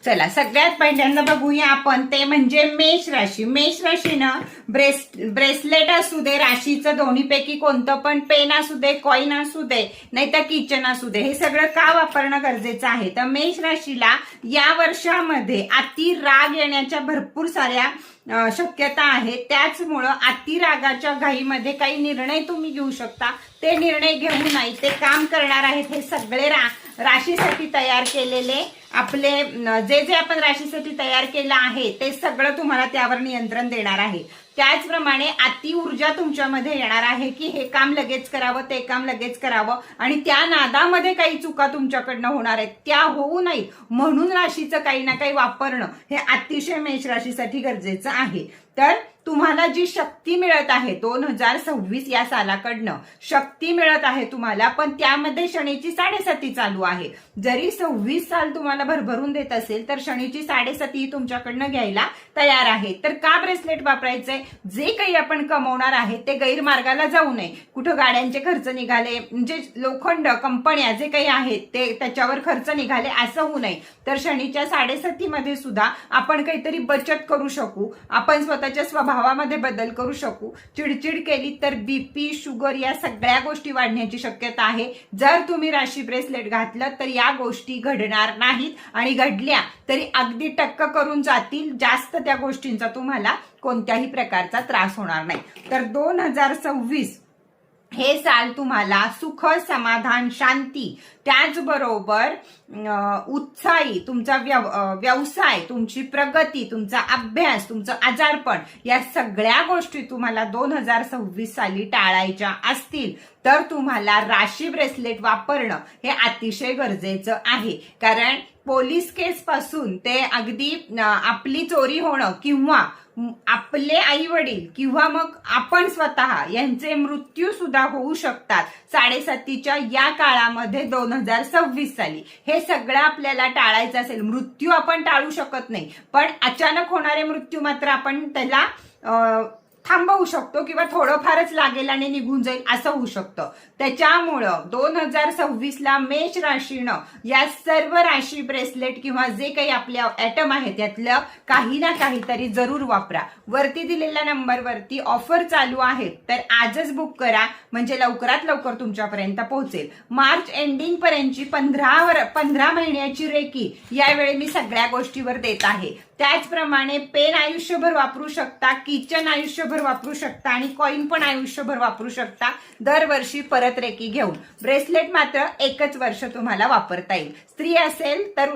चला सगळ्यात पहिल्यांदा बघूया आपण ते म्हणजे मेष राशी. मेष राशीनं ब्रेसलेट असू दे, राशीचं दोन्हीपैकी कोणतं पण पेन असू दे, कॉइन असू दे, नाही तर किचन असू दे, हे सगळं का वापरणं गरजेचं आहे. तर मेष राशीला या वर्षामध्ये अति राग येण्याच्या भरपूर साऱ्या शक्यता आहे. त्याचमुळं अति रागाच्या घाईमध्ये काही निर्णय तुम्ही घेऊ शकता. ते निर्णय घेऊ नाही, ते काम करणार आहेत. हे सगळे राशीसाठी तयार केलेले आपले जे आपण राशीसाठी तयार केलं आहे ते सगळं तुम्हाला त्यावर नियंत्रण देणार आहे. त्याचप्रमाणे अति ऊर्जा तुमच्यामध्ये येणार आहे की हे काम लगेच करावं, ते काम लगेच करावं, आणि त्या नादामध्ये काही चुका तुमच्याकडनं होणार आहेत, त्या होऊ नये म्हणून राशीचं काही ना काही वापरणं हे अतिशय मेष राशीसाठी गरजेचं आहे. तर तुम्हाला जी शक्ती मिळत आहे 2026 या सालाकडनं शक्ती मिळत आहे तुम्हाला, पण त्यामध्ये शनीची 7.5 चालू आहे. जरी 26 साल तुम्हाला भरभरून देत असेल तर शनीची 7.5 तुमच्याकडनं घ्यायला तयार आहे. तर का ब्रेसलेट वापरायचंय? जे काही आपण कमवणार आहे ते गैरमार्गाला जाऊ नये. कुठं गाड्यांचे खर्च निघाले, म्हणजे लोखंड कंपन्या जे काही आहेत ते त्याच्यावर खर्च निघाले असं होऊ नये. तर शनीच्या 7.5 मध्ये सुद्धा आपण काहीतरी बचत करू शकू, आपण स्वतःच्या स्वभावामध्ये बदल करू शकू. चिडचिड केली तर बीपी, शुगर या सगळ्या गोष्टी वाढण्याची शक्यता आहे. जर तुम्ही राशी ब्रेसलेट घातलं तर या गोष्टी घडणार नाहीत, आणि घडल्या तरी अगदी टक्क करून जातील. जास्त त्या गोष्टींचा तुम्हाला कोणत्याही प्रकारचा त्रास होणार नाही. तर 2026 हे साल तुम्हाला सुख, समाधान, शांती, त्याचबरोबर उत्साही तुमचा व्यवसाय, तुमची प्रगती, तुमचा अभ्यास, तुमचं आजारपण या सगळ्या गोष्टी तुम्हाला 2026 साली टाळायच्या असतील तर तुम्हाला राशी ब्रेसलेट वापरणं हे अतिशय गरजेचं आहे. कारण पोलीस केस पासून ते अगदी आपली चोरी होणं किंवा आपले आई वडील किंवा मग आपण स्वतः यांचे मृत्यू सुद्धा होऊ शकतात 7.5च्या या काळामध्ये 2026 साली. हे सगळं आपल्याला टाळायचं असेल. मृत्यू आपण टाळू शकत नाही, पण अचानक होणारे मृत्यू मात्र आपण त्याला थांबवू शकतो किंवा थोडंफारच लागेल आणि निघून जाईल असं होऊ शकतं. त्याच्यामुळं 2026ला मेष राशीनं या सर्व राशी ब्रेसलेट किंवा जे काही आपले ऍटम आहेत त्यातलं काही ना काहीतरी जरूर वापरा. वरती दिलेल्या नंबरवरती ऑफर चालू आहे, तर आजच बुक करा म्हणजे लवकरात लवकर तुमच्यापर्यंत पोहोचेल. मार्च एंडिंग पर्यंतची 15 महिन्याची रेकी यावेळी मी सगळ्या गोष्टीवर देत आहे. त्याचप्रमाणे पेन आयुष्यभर वापरू शकता, किचन आयुष्यभर वापरू शकता, आणि कॉइन पण आयुष्यभर वापरू शकता दरवर्षी परत रेकी घेऊन. ब्रेसलेट मात्र एकच वर्ष तुम्हाला वापरता येईल. स्त्री असेल तर